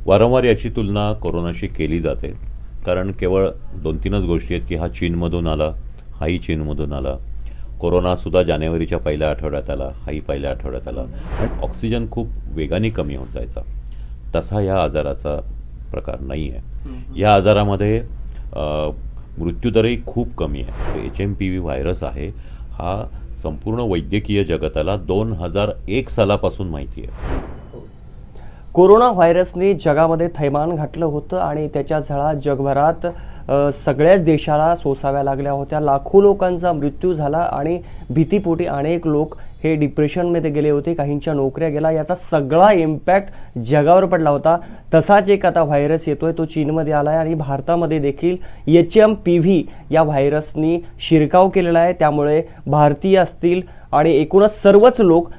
वारंवार याची तुलना कोरोनाशी केली जाते, कारण केवळ 2-3च गोष्टी आहेत की हा चीनमधून आला, हाही चीनमधून आला, कोरोनासुद्धा जानेवारीच्या पहिल्या आठवड्यात आला, हाही पहिल्या आठवड्यात आला, आणि ऑक्सिजन खूप वेगाने कमी होत जायचा. तसा या आजाराचा प्रकार नाही आहे. या आजारामध्ये मृत्यूदरही खूप कमी आहे. HMPV व्हायरस आहे हा संपूर्ण वैद्यकीय जगताला 2001 सालापासून माहिती आहे. कोरोना व्हायरसने जगामध्ये थैमान घातलं होतं आणि त्याच्या झळा जगभरात सगळ्याच देशाला सोसाव्या लागल्या होत्या. लाखो लोकांचा मृत्यू झाला आणि भीतीपोटी अनेक लोक हे डिप्रेशनमध्ये गेले होते, काहींच्या नोकऱ्या गेला. याचा सगळा इम्पॅक्ट जगावर पडला होता. तसाच एक आता व्हायरस येतोय, तो चीनमध्ये आला आहे आणि भारतामध्ये देखील HMPV या व्हायरसनी शिरकाव केलेला आहे. त्यामुळे भारतीय असतील आणि एकूणच सर्वच लोक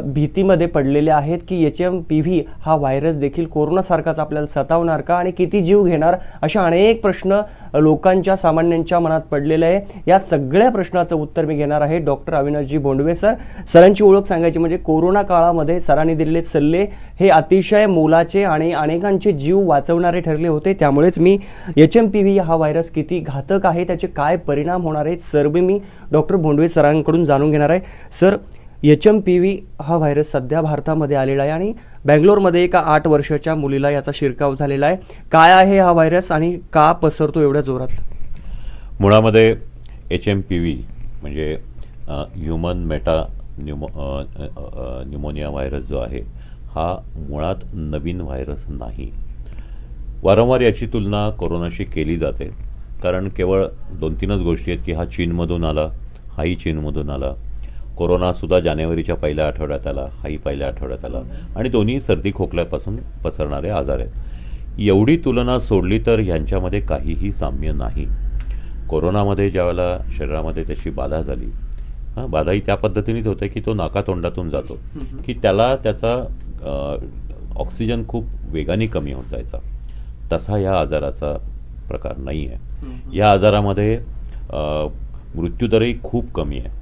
भीतीमध्ये पडलेले आहेत की HMPV हा व्हायरस देखील कोरोनासारखाच आपल्याला सतावणार का आणि किती जीव घेणार, अशा अनेक प्रश्न लोकांच्या सामान्यांच्या मनात पडलेले आहे. या सगळ्या प्रश्नाचं उत्तर मी घेणार आहे डॉक्टर अविनाशजी भोंडवे सर. सरांची ओळख सांगायची म्हणजे कोरोना काळामध्ये सरांनी दिलेले सल्ले हे अतिशय मोलाचे आणि अनेकांचे जीव वाचवणारे ठरले होते. त्यामुळेच मी HMPV हा व्हायरस किती घातक आहे, त्याचे काय परिणाम होणार आहेत, सर्व मी डॉक्टर भोंडवे सरांकडून जाणून घेणार आहे. सर, HMPV हा व्हायरस सध्या भारतामध्ये आलेला आहे आणि बँगलोरमध्ये एका 8 वर्षाच्या मुलीला याचा शिरकाव झालेला आहे. काय आहे हा व्हायरस आणि का पसरतो एवढ्या जोरात? मुळामध्ये HMPV म्हणजे ह्युमन न्यूमोनिया व्हायरस जो आहे हा मुळात नवीन व्हायरस नाही. वारंवार याची तुलना कोरोनाशी केली जाते, कारण केवळ 2-3च गोष्टी आहेत की हा चीनमधून आला, हाही चीनमधून आला, कोरोनासुद्धा जानेवारीच्या पहिल्या आठवड्यात आला, हाही पहिल्या आठवड्यात आला, आणि दोन्ही सर्दी खोकल्यापासून पसरणारे आजार आहेत. एवढी तुलना सोडली तर ह्यांच्यामध्ये काहीही साम्य नाही. कोरोनामध्ये ज्यावेळेला शरीरामध्ये त्याची बाधा झाली, बाधाही त्या पद्धतीनेच होते की तो नाकातोंडातून जातो, की त्याला त्याचा ऑक्सिजन खूप वेगाने कमी होत जायचा. तसा या आजाराचा प्रकार नाही आहे. या आजारामध्ये मृत्यूदरही खूप कमी आहे.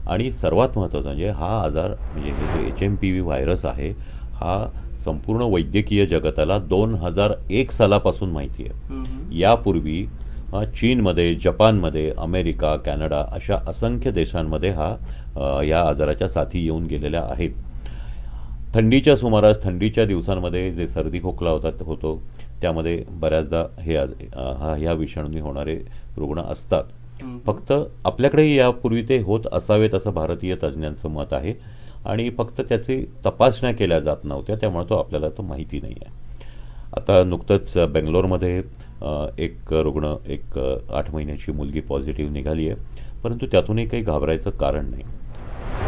आणि सर्वात महत्त्वाचं म्हणजे हा आजार म्हणजे हे जो HMPV व्हायरस आहे हा संपूर्ण वैद्यकीय जगताला 2001 सालापासून माहिती आहे. यापूर्वी चीनमध्ये, जपानमध्ये, अमेरिका, कॅनडा अशा असंख्य देशांमध्ये या आजाराच्या साथी येऊन गेलेल्या आहेत. थंडीच्या सुमारास, थंडीच्या दिवसांमध्ये जे सर्दी खोकला होतो त्यामध्ये बऱ्याचदा ह्या विषाणूंनी होणारे रुग्ण असतात. फक्त आपल्याकडेही यापूर्वी ते होत असावेत असं भारतीय तज्ज्ञांचं मत आहे आणि फक्त त्याची तपासण्या केल्या जात नव्हत्या, त्यामुळे आपल्याला माहिती नाही आहे. आता नुकतंच बेंगलोरमध्ये एक रुग्ण, एक 8 महिन्याची मुलगी पॉझिटिव्ह निघाली आहे, परंतु त्यातूनही काही घाबरायचं कारण नाही.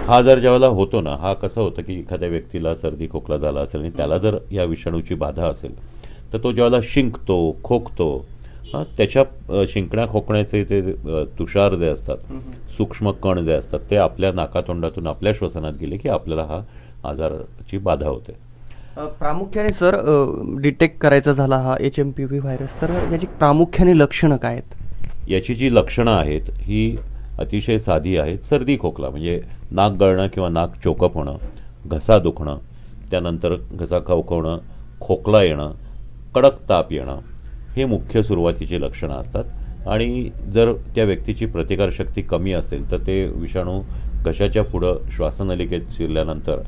हा आजार ज्यावेळेला होतो ना, हा कसं होतं की एखाद्या व्यक्तीला सर्दी खोकला झाला असेल आणि त्याला जर या विषाणूची बाधा असेल तर तो ज्यावेळेला शिंकतो, खोकतो, त्याच्या शिंकण्या खोकण्याचे ते तुषार जे असतात, सूक्ष्म कण जे असतात, ते आपल्या नाकातोंडातून आपल्या श्वसनात गेले की आपल्याला हा आजाराची बाधा होते. प्रामुख्याने सर डिटेक्ट करायचा झाला हा HMPV व्हायरस, तर याची प्रामुख्याने लक्षणं काय आहेत? याची जी लक्षणं आहेत ही अतिशय साधी आहेत. सर्दी खोकला म्हणजे नाक गळणं किंवा नाक चोकअप होणं, घसा दुखणं, त्यानंतर घसा खवखवणं, खोकला येणं, कडक ताप येणं, हे मुख्य सुरुवातीची लक्षणं असतात. आणि जर त्या व्यक्तीची प्रतिकारशक्ती कमी असेल तर ते विषाणू घशाच्या पुढं श्वासनलिकेत शिरल्यानंतर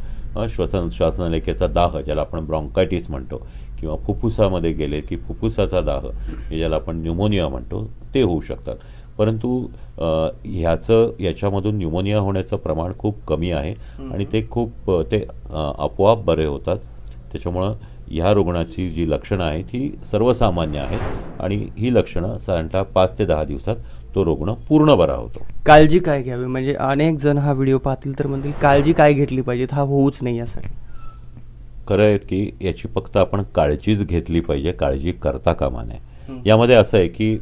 श्वासनलिकेचा दाह, ज्याला आपण ब्रॉन्कायटिस म्हणतो, किंवा फुफ्फुसामध्ये गेले की फुफ्फुसाचा दाह, ज्याला आपण न्यूमोनिया म्हणतो, ते होऊ शकतात. परंतु याच्यामधून न्यूमोनिया होण्याचं प्रमाण खूप कमी आहे आणि ते आपोआप बरे होतात. त्याच्यामुळं ह्या रुग्णाची जी लक्षणं आहेत ही सर्वसामान्य आहेत आणि ही लक्षणं साधारणतः 5 ते 10 दिवसात तो रुग्ण पूर्ण बरा होतो. काळजी काय घ्यावी, म्हणजे अनेक जण हा व्हिडिओ पाहतील तर म्हणतील काळजी काय घेतली पाहिजे, हा होऊच नाही यासाठी? खरं आहे की याची फक्त आपण काळजीच घेतली पाहिजे, काळजी करता कामा नये. यामध्ये असं आहे की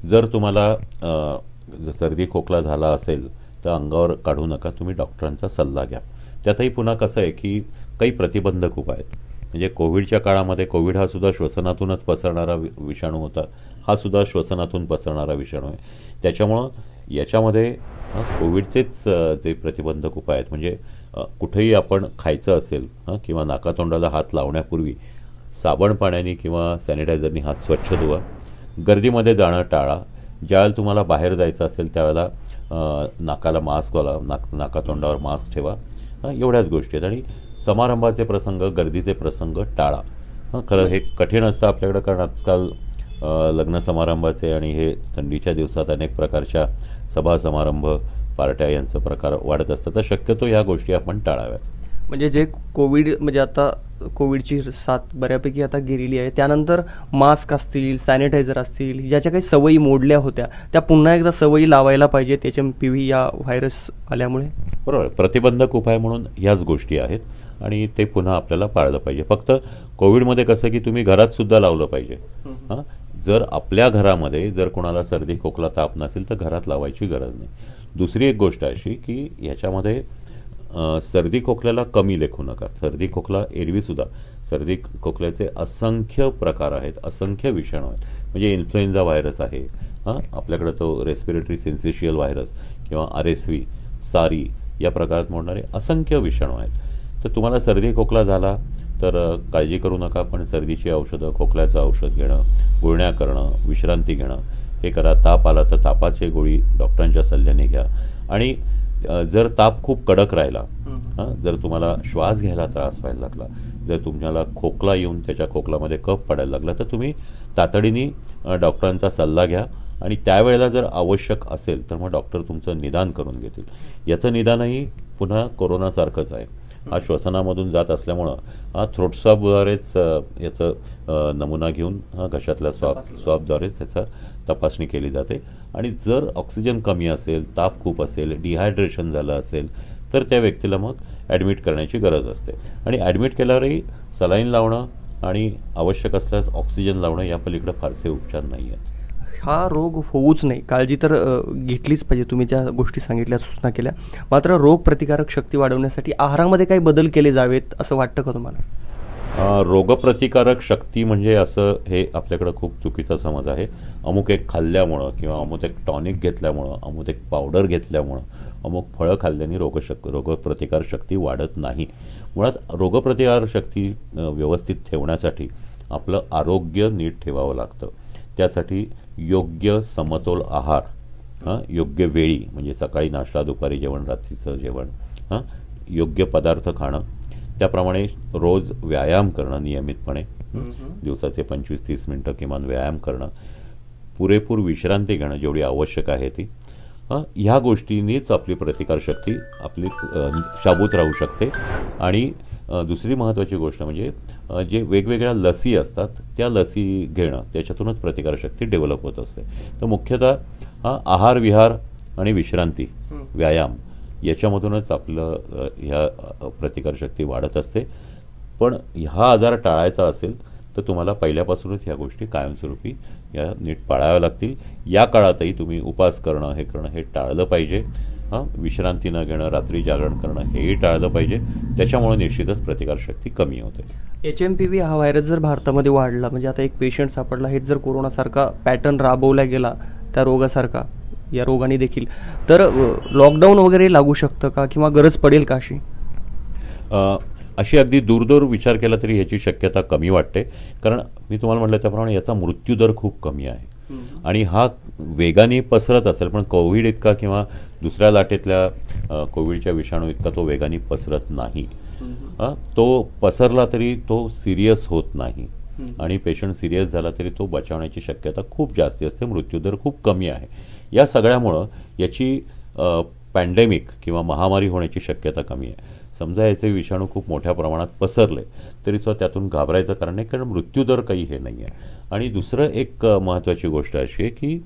जर तुम्हाला सर्दी खोकला झाला असेल तर अंगावर काढू नका, तुम्ही डॉक्टरांचा सल्ला घ्या. त्यातही पुन्हा कसं आहे की काही प्रतिबंधक उपाय आहेत. म्हणजे कोविडच्या काळामध्ये कोविड हा सुद्धा श्वसनातूनच पसरणारा विषाणू होता, हा सुद्धा श्वसनातून पसरणारा विषाणू आहे. त्याच्यामुळं याच्यामध्ये कोविडचेच जे प्रतिबंधक उपाय आहेत, म्हणजे कुठेही आपण खायचं असेल किंवा नाकातोंडाला हात लावण्यापूर्वी साबण पाण्याने किंवा सॅनिटायझरनी हात स्वच्छ धुवा. गर्दीमध्ये जाणं टाळा. ज्यावेळेला तुम्हाला बाहेर जायचं असेल त्यावेळेला नाकाला मास्क घाला, नाकातोंडावर मास्क ठेवा. एवढ्याच गोष्टी आहेत. आणि समारंभाचे प्रसंग, गर्दीचे प्रसंग टाळा. खरं हे कठीण असतं आपल्याकडं, कारण आजकाल लग्न समारंभाचे आणि हे थंडीच्या दिवसात अनेक प्रकारच्या सभा समारंभ, पार्ट्या यांचं प्रकार वाढत असतं. तर शक्यतो या गोष्टी आपण टाळाव्यात. म्हणजे जे कोविड, म्हणजे आता कोविडची साथ बऱ्यापैकी आता गेलेली आहे, त्यानंतर मास्क असतील, सॅनिटायझर असतील, ज्याच्या काही सवयी मोडल्या होत्या त्या पुन्हा एकदा सवयी लावायला पाहिजेत HMPV या व्हायरस आल्यामुळे. बरोबर. प्रतिबंधक उपाय म्हणून ह्याच गोष्टी आहेत आणि ते पुन्हा आपल्याला पाळलं पाहिजे. फक्त कोविडमध्ये कसं की तुम्ही घरात सुद्धा लावलं पाहिजे. जर आपल्या घरामध्ये जर कोणाला सर्दी खोकला ताप नसेल तर घरात लावायची गरज नाही. दुसरी एक गोष्ट अशी की ह्याच्यामध्ये सर्दी खोकल्याला कमी लेखू नका. सर्दी खोकला एरवीसुद्धा सर्दी खोकल्याचे असंख्य प्रकार आहेत, असंख्य विषाणू आहेत. म्हणजे इन्फ्लुएन्झा व्हायरस आहे, आपल्याकडे तो रेस्पिरेटरी सिन्सिशियल व्हायरस किंवा RSV, सारी या प्रकारात मोडणारे असंख्य विषाणू आहेत. तर तुम्हाला सर्दी खोकला झाला तर काळजी करू नका, पण सर्दीची औषधं, खोकल्याचं औषध घेणं, गुळण्या करणं, विश्रांती घेणं हे करा. ताप आला तर तापाची गोळी डॉक्टरांच्या सल्ल्याने घ्या. आणि जर ताप खूप कडक राहिला, जर तुम्हाला श्वास घ्यायला त्रास व्हायला लागला, जर तुम्हाला खोकला येऊन त्याच्या खोकलामध्ये कफ पडायला लागला तर तुम्ही तातडीने डॉक्टरांचा सल्ला घ्या. आणि त्यावेळेला जर आवश्यक असेल तर मग डॉक्टर तुमचं निदान करून घेतील. याचं निदानही पुन्हा कोरोनासारखंच आहे. हा श्वसनामधून जात असल्यामुळं थ्रोट स्वाबद्वारेच याचं नमुना घेऊन घशातल्या स्वाबद्वारेच त्याचा तपासणी केली जाते. आणि जर ऑक्सिजन कमी असेल, ताप खूप असेल, डिहायड्रेशन झालं असेल तर त्या व्यक्तीला मग ॲडमिट करण्याची गरज असते. आणि ॲडमिट केल्यावरही सलाईन लावणं आणि आवश्यक असल्यास ऑक्सिजन लावणं या पलीकडे फारसे उपचार नाही आहेत. हा रोग होऊच नाही, काळजी तर घेतलीच पाहिजे. तुम्ही ज्या गोष्टी सांगितल्या, सूचना केल्या, मात्र रोग प्रतिकारक शक्ती वाढवण्यासाठी आहारामध्ये काही बदल केले जावेत असं वाटतं का तुम्हाला? रोगप्रतिकारक शक्ती म्हणजे असं हे आपल्याकडं खूप चुकीचा समज आहे. अमुक एक खाल्ल्यामुळं किंवा अमुक एक टॉनिक घेतल्यामुळं, अमुक एक पावडर घेतल्यामुळं, अमुक फळं खाल्ल्याने रोगप्रतिकार शक्ती वाढत नाही. मुळात रोगप्रतिकार शक्ती व्यवस्थित ठेवण्यासाठी आपलं आरोग्य नीट ठेवावं लागतं. त्यासाठी योग्य समतोल आहार, योग्य वेळी, म्हणजे सकाळी नाश्ता, दुपारी जेवण, रात्रीचं जेवण, योग्य पदार्थ खाणं, त्याप्रमाणे रोज व्यायाम करणं नियमितपणे, दिवसाचे 25-30 मिनटं किमान व्यायाम करणं, पुरेपूर विश्रांती घेणं जेवढी आवश्यक आहे ती, ह्या गोष्टींनीच आपली प्रतिकारशक्ती आपली शाबूत राहू शकते. आणि दुसरी महत्त्वाची गोष्ट म्हणजे जे वेगवेगळ्या लसी असतात त्या लसी घेणं, त्याच्यातूनच प्रतिकारशक्ती डेव्हलप होत असते. तर मुख्यतः आहार विहार आणि विश्रांती, व्यायाम याच्यामधूनच आपलं ह्या प्रतिकारशक्ती वाढत असते. पण हा आजार टाळायचा असेल तर तुम्हाला पहिल्यापासूनच ह्या गोष्टी कायमस्वरूपी या नीट पाळाव्या लागतील. या काळातही तुम्ही उपवास करणं हे टाळलं पाहिजे. विश्रांती न घेणं, रात्री जागरण करणं हेही टाळलं पाहिजे. त्याच्यामुळे निश्चितच प्रतिकारशक्ती कमी होते. HMPV हा व्हायरस जर भारतामध्ये वाढला, म्हणजे आता एक पेशंट सापडला, हेच जर कोरोनासारखा पॅटर्न राबवला गेला त्या रोगासारखा, या रोगाने देखील, तर लॉकडाऊन वगैरे लागू शकतं का, किंवा गरज पडेल का अशी? अशी अगदी दूरदूर विचार केला तरी ह्याची शक्यता कमी वाटते. कारण मी तुम्हाला म्हटलं त्याप्रमाणे याचा मृत्यूदर खूप कमी आहे. आणि हा वेगाने पसरत असेल, पण कोविड इतका किंवा दुसऱ्या लाटेतल्या कोविडच्या विषाणू इतका तो वेगाने पसरत नाही. तो पसरला तरी तो सिरियस होत नाही. आणि पेशंट सिरियस झाला तरी तो बचावण्याची शक्यता खूप जास्ती असते. मृत्यूदर खूप कमी आहे. या सगळ्यामुळं याची पॅन्डेमिक किंवा महामारी होण्याची शक्यता कमी आहे. समजा याचे विषाणू खूप मोठ्या प्रमाणात पसरले तरी सुद्धा त्यातून घाबरायचं कारण नाही, कारण मृत्यूदर काही हे नाही आहे. आणि दुसरं एक महत्त्वाची गोष्ट अशी आहे की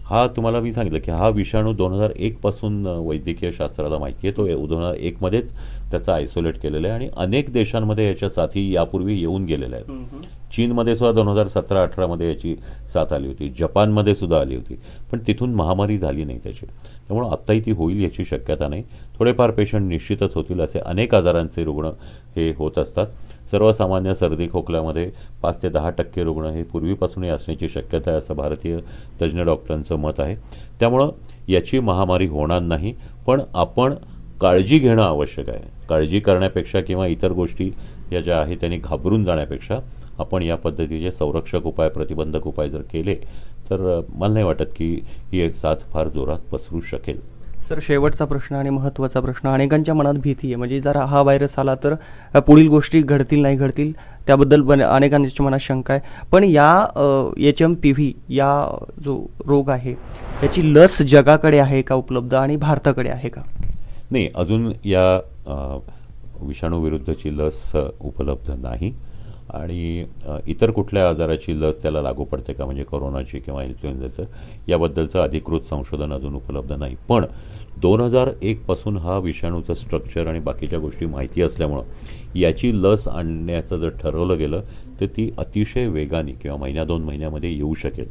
हा तुम्हाला मी सांगितलं की हा विषाणू 2001 पासून वैद्यकीय शास्त्राला माहिती आहे. तो 2001मध्येच त्याचं आयसोलेट केलेलं आहे आणि अनेक देशांमध्ये याच्या साथी यापूर्वी येऊन गेलेल्या आहेत. चीनमध्ये सुद्धा 2017-18मध्ये याची साथ आली होती. जपानमध्ये सुद्धा आली होती. पण तिथून महामारी झाली नाही त्याची. त्यामुळं आत्ताही ती होईल याची शक्यता नाही. थोडेफार पेशंट निश्चितच होतील. असे अनेक आजारांचे रुग्ण हे होत असतात. सर्वसामान्य सर्दी खोकल्यामध्ये 5 ते 10% रुग्ण हे पूर्वीपासूनही असण्याची शक्यता आहे असं भारतीय तज्ज्ञ डॉक्टरांचं मत आहे. त्यामुळं याची महामारी होणार नाही. पण आपण काळजी घेणं आवश्यक आहे. काळजी करण्यापेक्षा किंवा इतर गोष्टी या ज्या आहे त्यांनी घाबरून जाण्यापेक्षा आपण या पद्धतीचे संरक्षक उपाय, प्रतिबंधक उपाय जर केले तर मला नाही वाटत की ही एक साथ फार जोरात पसरू शकेल. सर, शेवटचा प्रश्न आणि महत्त्वाचा प्रश्न. अनेकांच्या मनात भीती आहे, म्हणजे जर हा व्हायरस आला तर पुढील गोष्टी घडतील नाही घडतील त्याबद्दल अनेकांच्या मनात शंका आहे. पण या HMPV या जो रोग आहे याची लस जगाकडे आहे का उपलब्ध आणि भारताकडे आहे का? नाही, अजून या विषाणूविरुद्धची लस उपलब्ध नाही आणि इतर कुठल्या आजाराची लस त्याला लागू पडते का, म्हणजे कोरोनाची किंवा इन्फ्लुएन्झाचं, याबद्दलचं अधिकृत संशोधन अजून उपलब्ध नाही. पण 2001 पासून हा विषाणूचं स्ट्रक्चर आणि बाकीच्या गोष्टी माहिती असल्यामुळं याची लस आणण्याचं जर ठरवलं गेलं तर ती अतिशय वेगाने किंवा महिन्या 2 महिन्यामध्ये येऊ शकेल.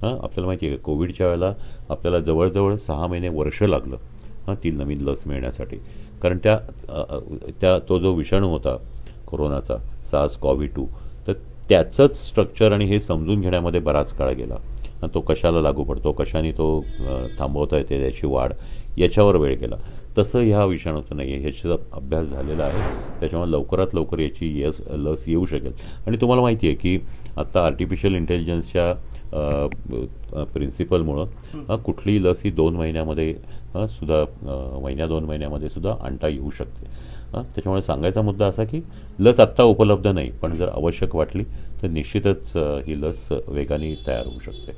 आपल्याला माहिती आहे कोविडच्या वेळेला आपल्याला जवळजवळ 6 महिने वर्ष लागलं ती नवीन लस मिळण्यासाठी, कारण तो जो विषाणू होता कोरोनाचा SARS-CoV-2 तर त्याचंच स्ट्रक्चर आणि हे समजून घेण्यामध्ये बराच काळ गेला. तो कशाला लागू पडतो, कशाने तो थांबवता येते त्याची वाढ, याच्यावर वेळ गेला. तसं ह्या विषाणूचं नाही आहे, ह्याचा अभ्यास झालेला आहे. त्याच्यामुळे लवकरात लवकर याची लस येऊ शकेल. आणि तुम्हाला माहिती आहे की आत्ता आर्टिफिशियल इंटेलिजन्सच्या प्रिन्सिपलमुळं कुठलीही लस ही 2 महिन्यामध्ये सुद्धा महिन्या 2 महिन्यामध्ये सुद्धा आणता येऊ शकते. त्याच्यामुळे सांगायचा मुद्दा असा की लस आत्ता उपलब्ध नाही, पण जर आवश्यक वाटली तर निश्चितच ही लस वेगाने तयार होऊ शकते.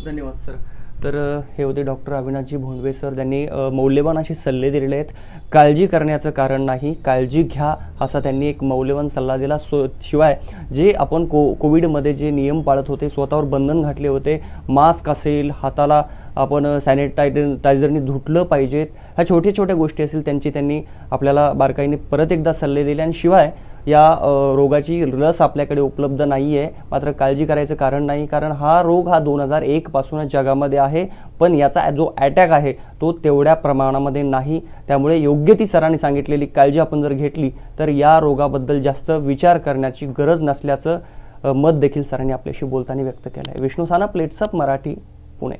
धन्यवाद सर. तर हे होते डॉक्टर अविनाशजी भोंडवे सर. त्यांनी मौल्यवान असे सल्ले दिलेले आहेत. काळजी करण्याचं कारण नाही, काळजी घ्या असा त्यांनी एक मौल्यवान सल्ला दिला. शिवाय जे आपण कोविडमध्ये जे नियम पाळत होते, स्वतःवर बंधन घातले होते, मास्क असेल, हाताला आपण सॅनिटायझरनी धुतलं पाहिजेत, ह्या छोट्या छोट्या गोष्टी असतील त्यांनी आपल्याला बारकाईने परत एकदा सल्ले दिले. आणि शिवाय या रोगाची लस आपल्याकडे उपलब्ध नाही आहे, मात्र काळजी करायचं कारण नाही, कारण हा रोग हा 2001 पासूनच जगामध्ये आहे, पण याचा जो अटॅक आहे तो तेवढ्या प्रमाणामध्ये नाही. त्यामुळे योग्य ती सरांनी सांगितलेली काळजी आपण जर घेतली तर या रोगाबद्दल जास्त विचार करण्याची गरज नसल्याचं मत देखील सरांनी आपल्याशी बोलताना व्यक्त केलं आहे. विष्णू साना, प्लेट्स अप मराठी, पुणे.